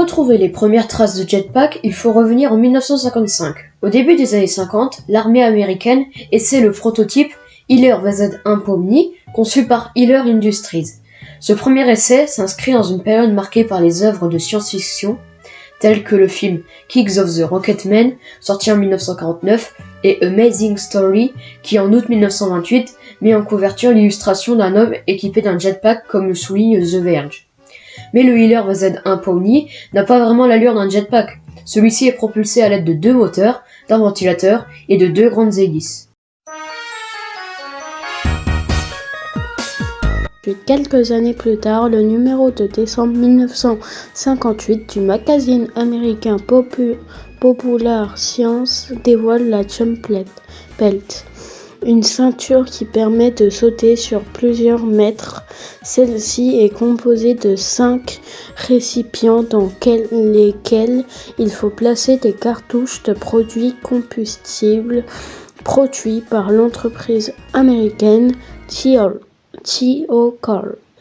retrouver les premières traces de jetpack, il faut revenir en 1955. Au début des années 50, l'armée américaine essaie le prototype Healer VZ1 Pomni, conçu par Healer Industries. Ce premier essai s'inscrit dans une période marquée par les œuvres de science-fiction, tels que le film Kicks of the Rocketman, sorti en 1949, et Amazing Story, qui en août 1928 met en couverture l'illustration d'un homme équipé d'un jetpack comme le souligne The Verge. Mais le Healer VZ1 Pomni n'a pas vraiment l'allure d'un jetpack. Celui-ci est propulsé à l'aide de 2 moteurs, d'un ventilateur et de 2 grandes hélices. Puis quelques années plus tard, le numéro de décembre 1958 du magazine américain Popular Science dévoile la Jump Belt, une ceinture qui permet de sauter sur plusieurs mètres. Celle-ci est composée de 5 récipients dans lesquels il faut placer des cartouches de produits combustibles produits par l'entreprise américaine TO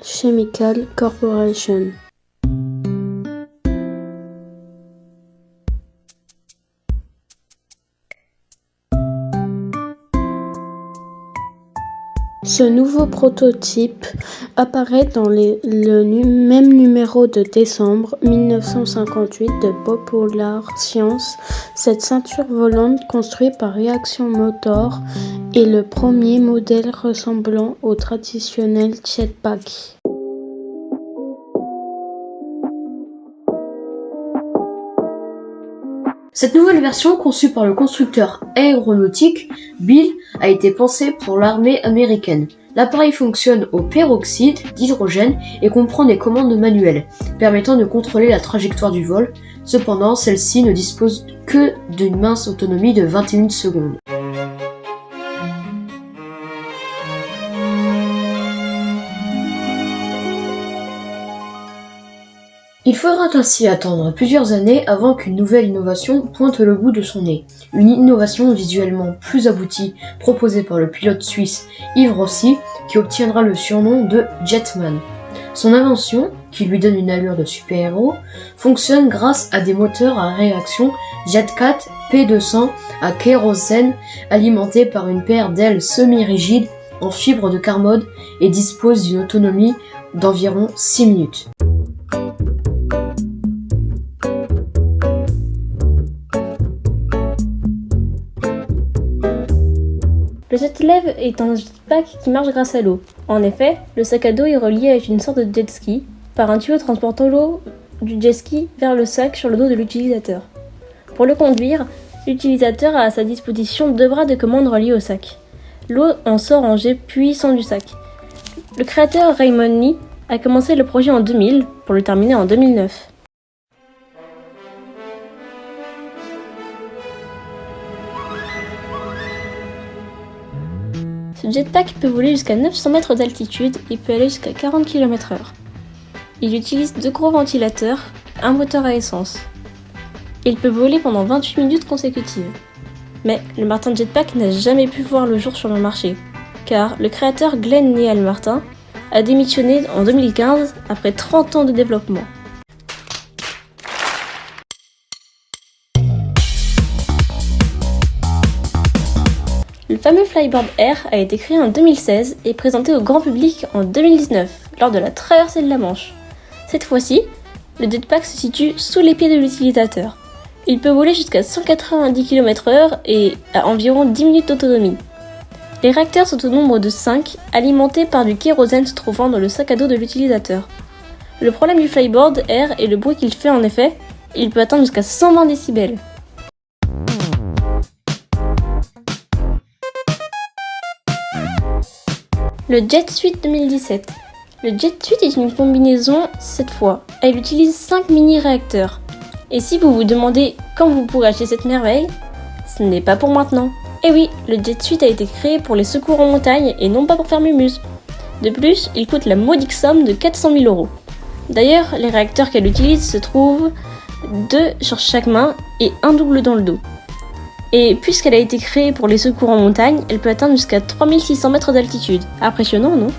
Chemical Corporation. Ce nouveau prototype apparaît dans le même numéro de décembre 1958 de Popular Science. Cette ceinture volante construite par Reaction Motors est le premier modèle ressemblant au traditionnel jetpack. Cette nouvelle version, conçue par le constructeur aéronautique Bill, a été pensée pour l'armée américaine. L'appareil fonctionne au peroxyde d'hydrogène et comprend des commandes manuelles, permettant de contrôler la trajectoire du vol. Cependant, celle-ci ne dispose que d'une mince autonomie de 21 secondes. Il faudra ainsi attendre plusieurs années avant qu'une nouvelle innovation pointe le bout de son nez. Une innovation visuellement plus aboutie proposée par le pilote suisse Yves Rossi, qui obtiendra le surnom de Jetman. Son invention, qui lui donne une allure de super-héros, fonctionne grâce à des moteurs à réaction JetCat P200 à kérosène alimentés par une paire d'ailes semi-rigides en fibre de carbone et dispose d'une autonomie d'environ 6 minutes. Le Jetlev est un jetpack qui marche grâce à l'eau. En effet, le sac à dos est relié à une sorte de jet ski par un tuyau transportant l'eau du jet ski vers le sac sur le dos de l'utilisateur. Pour le conduire, l'utilisateur a à sa disposition 2 bras de commande reliés au sac. L'eau en sort en jet puissant du sac. Le créateur Raymond Lee a commencé le projet en 2000 pour le terminer en 2009. Ce jetpack peut voler jusqu'à 900 mètres d'altitude et peut aller jusqu'à 40 km/h. Il utilise 2 gros ventilateurs, un moteur à essence. Il peut voler pendant 28 minutes consécutives. Mais le Martin Jetpack n'a jamais pu voir le jour sur le marché, car le créateur Glenn Neal Martin a démissionné en 2015 après 30 ans de développement. Le fameux Flyboard Air a été créé en 2016 et présenté au grand public en 2019, lors de la traversée de la Manche. Cette fois-ci, le jetpack se situe sous les pieds de l'utilisateur. Il peut voler jusqu'à 190 km/h et à environ 10 minutes d'autonomie. Les réacteurs sont au nombre de 5, alimentés par du kérosène se trouvant dans le sac à dos de l'utilisateur. Le problème du Flyboard Air est le bruit qu'il fait en effet, il peut atteindre jusqu'à 120 décibels. Le Jet Suite 2017. Le Jet Suite est une combinaison cette fois. Elle utilise 5 mini-réacteurs. Et si vous vous demandez quand vous pourrez acheter cette merveille, ce n'est pas pour maintenant. Et oui, le Jet Suite a été créé pour les secours en montagne et non pas pour faire mumuse. De plus, il coûte la modique somme de 400 000 €. D'ailleurs, les réacteurs qu'elle utilise se trouvent 2 sur chaque main et un double dans le dos. Et puisqu'elle a été créée pour les secours en montagne, elle peut atteindre jusqu'à 3600 mètres d'altitude. Impressionnant, non ?